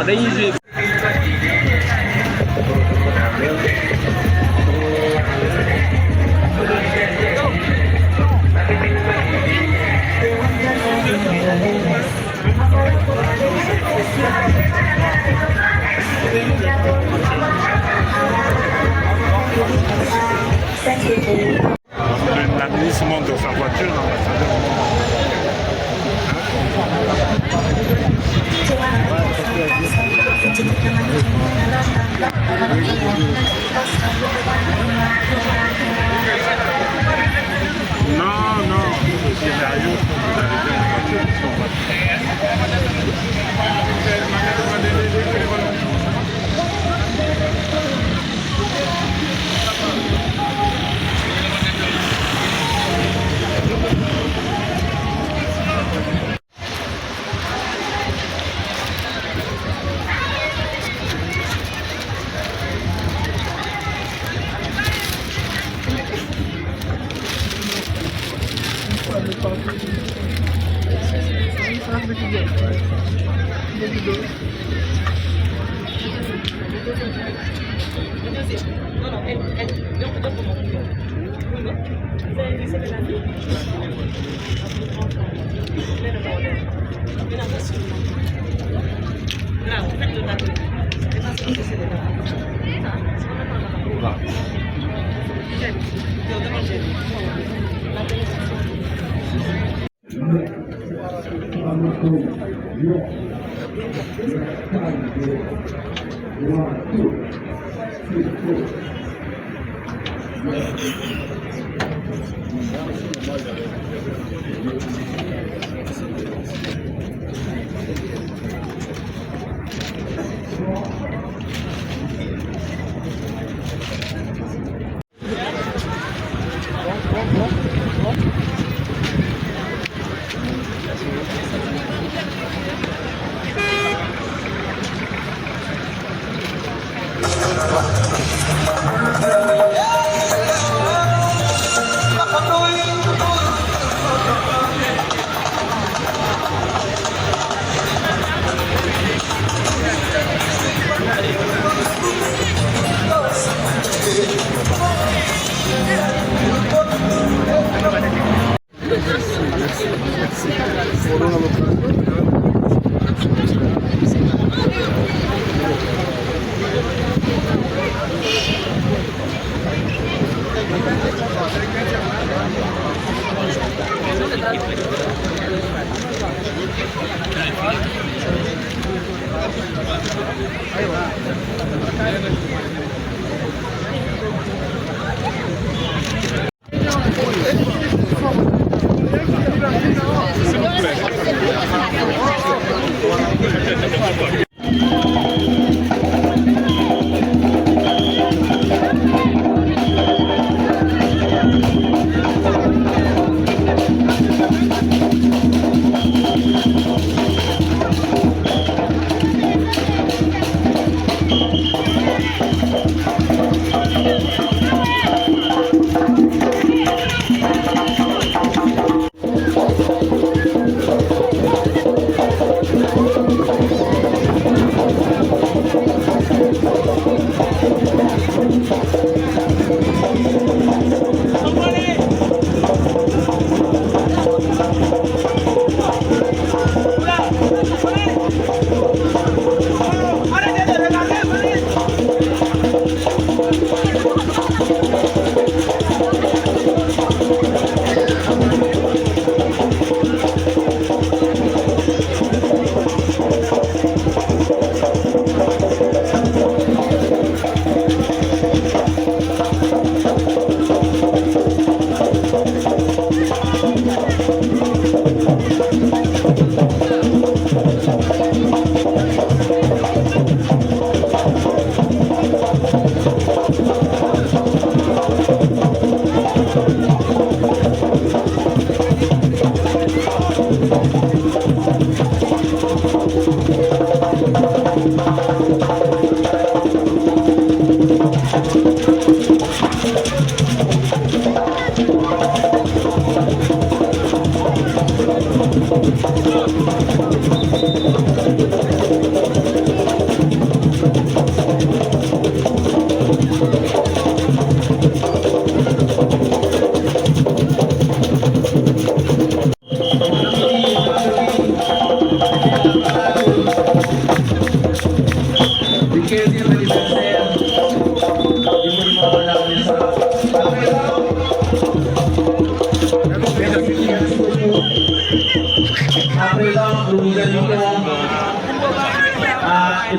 dañuy joué. L'administration de sa voiture, l'ambassadeur. Non, non, c'est sérieux.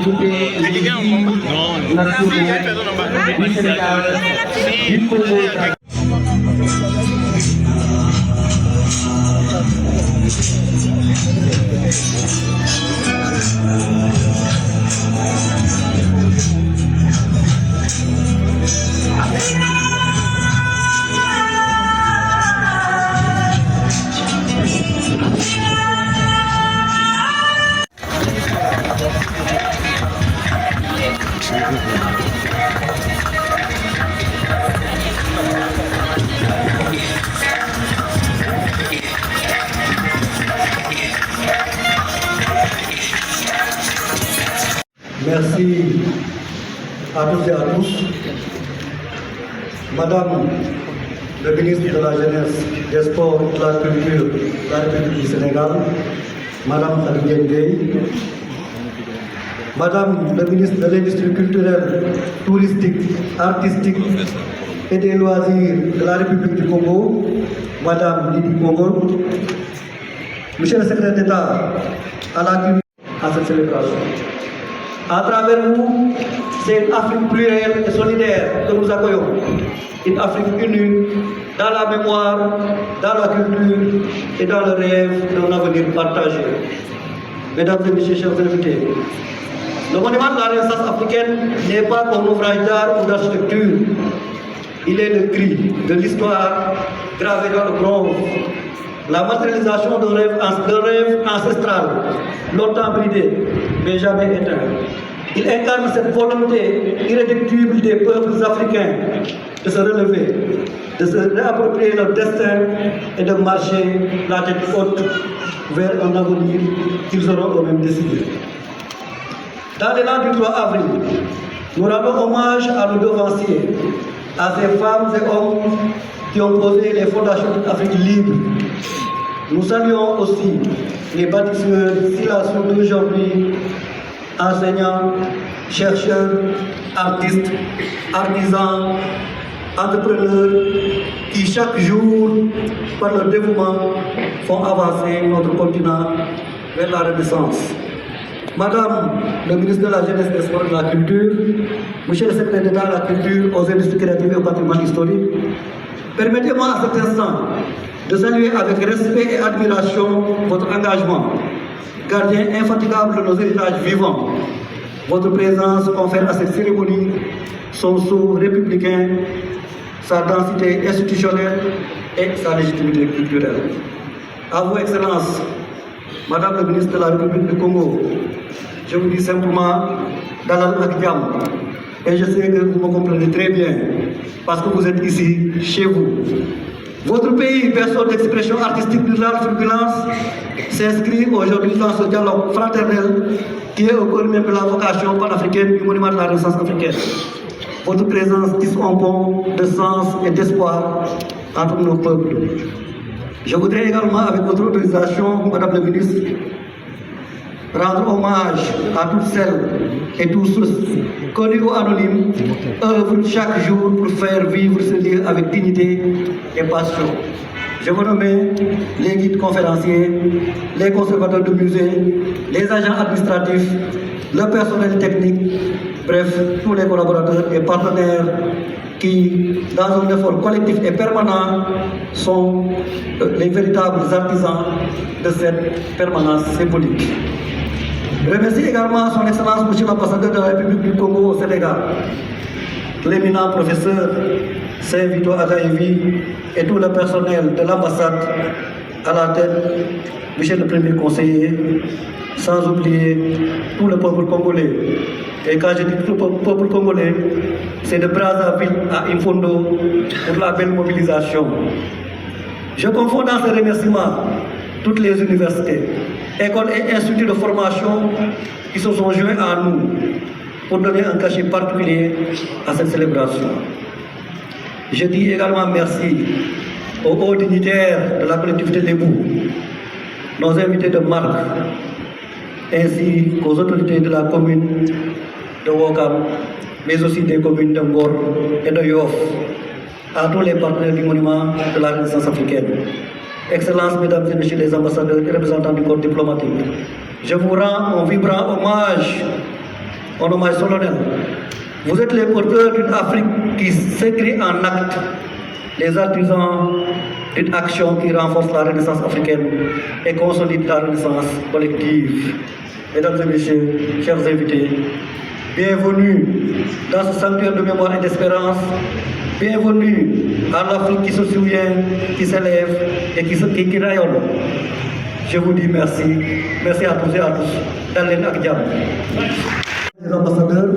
regroupé les villes nationales du Sénégal, du Congo. Merci à toutes et à tous. Madame le ministre de la Jeunesse, des Sports et de la Culture de la République du Sénégal, Madame Khady Gueye, Madame le ministre de l'Industrie culturelle, touristique, artistique et des loisirs de la République du Congo, Madame Lydie Congo, Monsieur le secrétaire d'État à la culture, à cette célébration. À travers vous, c'est une Afrique plurielle et solidaire que nous accueillons. Une Afrique unie dans la mémoire, dans la culture et dans le rêve d'un avenir partagé. Mesdames et messieurs, chers invités, le monument de la Renaissance africaine n'est pas qu'un ouvrage d'art ou d'architecture. Il est le cri de l'histoire gravé dans le bronze. La matérialisation d'un rêve ancestral, longtemps bridé, mais jamais éteint. Il incarne cette volonté irréductible des peuples africains de se relever, de se réapproprier leur destin et de marcher la tête haute vers un avenir qu'ils auront eux-mêmes décidé. Dans l'élan du 3 avril, nous rendons hommage à nos devanciers, à ces femmes et hommes qui ont posé les fondations d'une Afrique libre. Nous saluons aussi les bâtisseurs Silas d'aujourd'hui, enseignants, chercheurs, artistes, artisans, entrepreneurs qui chaque jour, par leur dévouement, font avancer notre continent vers la Renaissance. Madame le ministre de la Jeunesse, des Sports et de la Culture, Monsieur le secrétaire d'État à la Culture, aux industries créatives et au patrimoine historique, permettez-moi à cet instant de saluer avec respect et admiration votre engagement, gardien infatigable de nos héritages vivants. Votre présence confère à cette cérémonie son sceau républicain, sa densité institutionnelle et sa légitimité culturelle. À vous, Excellences, Madame le ministre de la République du Congo, je vous dis simplement Dalal ak Jàmm. Et je sais que vous me comprenez très bien, parce que vous êtes ici, chez vous. Votre pays, berceau d'expression artistique de l'art turbulence, s'inscrit aujourd'hui dans ce dialogue fraternel qui est au cœur même de la vocation panafricaine du monument de la Renaissance africaine. Votre présence tisse un pont de sens et d'espoir entre nos peuples. Je voudrais également, avec votre autorisation, Madame la Ministre, rendre hommage à toutes celles et tous ceux, connus ou anonymes, œuvrent chaque jour pour faire vivre ce lieu avec dignité et passion. Je veux nommer les guides conférenciers, les conservateurs de musées, les agents administratifs, le personnel technique, bref, tous les collaborateurs et partenaires qui, dans un effort collectif et permanent, sont les véritables artisans de cette permanence symbolique. Je remercie également son Excellence, Monsieur l'ambassadeur de la République du Congo au Sénégal, l'éminent professeur Saint-Vito Agaïvi et tout le personnel de l'ambassade à la tête, Monsieur le Premier conseiller, sans oublier tout le peuple congolais. Et quand je dis tout le peuple congolais, c'est de Brazzaville à Imfondo pour la belle mobilisation. Je confonds dans ce remerciement toutes les universités, écoles et instituts de formation qui se sont joints à nous pour donner un cachet particulier à cette célébration. Je dis également merci aux hauts dignitaires de la collectivité Lébou, nos invités de marque, ainsi qu'aux autorités de la commune de Ouakam, mais aussi des communes de Ngor et de Yoff, à tous les partenaires du monument de la Renaissance africaine. Excellences, Mesdames et Messieurs les ambassadeurs et représentants du corps diplomatique, je vous rends un vibrant hommage en hommage solennel. Vous êtes les porteurs d'une Afrique qui s'écrit en actes, les artisans d'une action qui renforce la renaissance africaine et consolide la renaissance collective. Mesdames et messieurs, chers invités, bienvenue dans ce sanctuaire de mémoire et d'espérance. Bienvenue à l'Afrique qui se souvient, qui s'élève et qui rayonne. Je vous dis merci. Merci à tous et à tous. Dalen ak jàmm. Les ambassadeurs,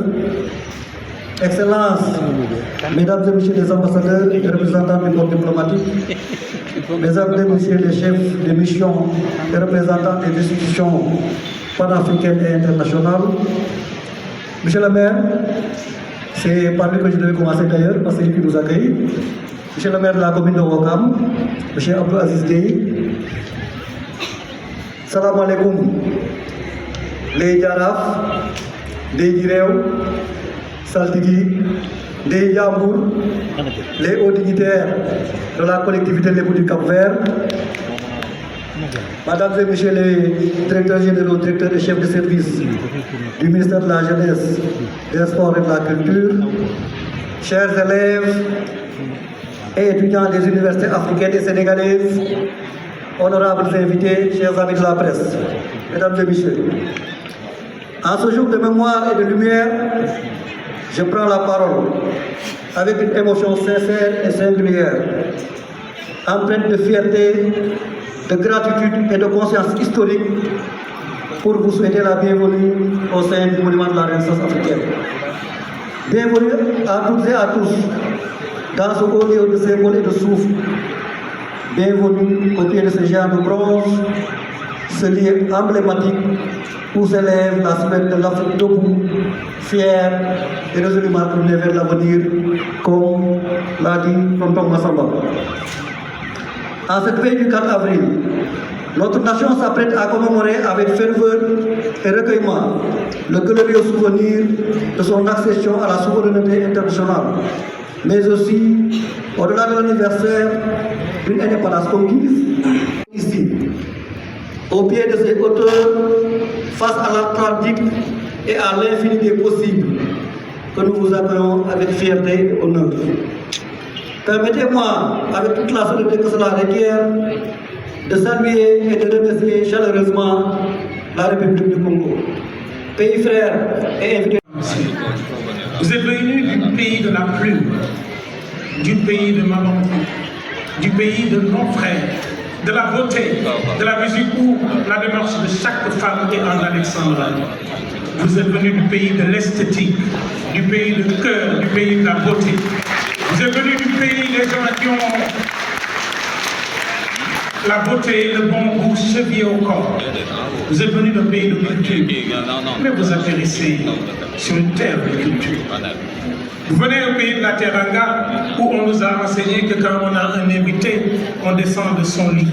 Excellences, Mesdames et Messieurs les ambassadeurs et représentants du corps diplomatique, Mesdames et Messieurs les chefs de mission et représentants des institutions panafricaines et internationales, Monsieur le maire, c'est par lui que je devais commencer d'ailleurs, parce que c'est lui qui nous accueille. Monsieur le maire de la commune de Ouakam, Monsieur Abdou Aziz Gueye, Salam alaikum, les Jaraf, les Girew, Saltigui, les Yambour, les hauts dignitaires de la collectivité Lébou du Cap-Vert, Mesdames et Messieurs les directeurs généraux, directeurs et chefs de service du ministère de la Jeunesse, des Sports et de la Culture, chers élèves et étudiants des universités africaines et sénégalaises, honorables invités, chers amis de la presse, Mesdames et Messieurs, en ce jour de mémoire et de lumière, je prends la parole avec une émotion sincère et singulière, empreinte de fierté, de gratitude et de conscience historique pour vous souhaiter la bienvenue au sein du monument de la Renaissance africaine. Bienvenue à toutes et à tous dans ce haut lieu de symbole et de souffle. Bienvenue au pied de ce géant de bronze, ce lieu emblématique où s'élève la semaine de l'Afrique debout, fière et résolument tournée vers l'avenir, comme l'a dit Tonton Massamba. En cette veille du 4 avril, notre nation s'apprête à commémorer avec ferveur et recueillement le glorieux souvenir de son accession à la souveraineté internationale, mais aussi, au-delà de l'anniversaire d'une indépendance conquise, ici, au pied de ces hauteurs, face à l'Atlantique et à l'infini des possibles, que nous vous accueillons avec fierté et honneur. Permettez-moi, avec toute la solennité que cela requiert, de saluer et de remercier chaleureusement la République du Congo, pays frère et invité. Vous êtes venus du pays de la plume, du pays de maman, du pays de nos frères, de la beauté, de la musique où la démarche de chaque femme est en Alexandra. Vous êtes venus du pays de l'esthétique, du pays du cœur, du pays de la beauté. Vous êtes venus du pays des gens qui ont la beauté et le bon goût chevillés au corps. Vous êtes venus d'un pays de culture, mais vous atterrissez sur une terre de culture. Vous venez au pays de la Teranga, où on nous a enseigné que quand on a un invité, on descend de son lit.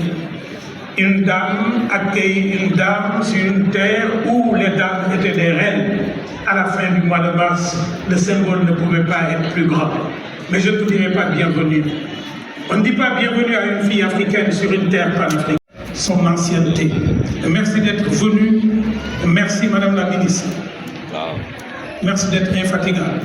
Une dame accueille une dame sur une terre où les dames étaient des reines. À la fin du mois de mars, le symbole ne pouvait pas être plus grand. Mais je ne vous dirai pas bienvenue. On ne dit pas bienvenue à une fille africaine sur une terre panafricaine. Son ancienneté. Merci d'être venu. Merci Madame la Ministre. Merci d'être infatigable.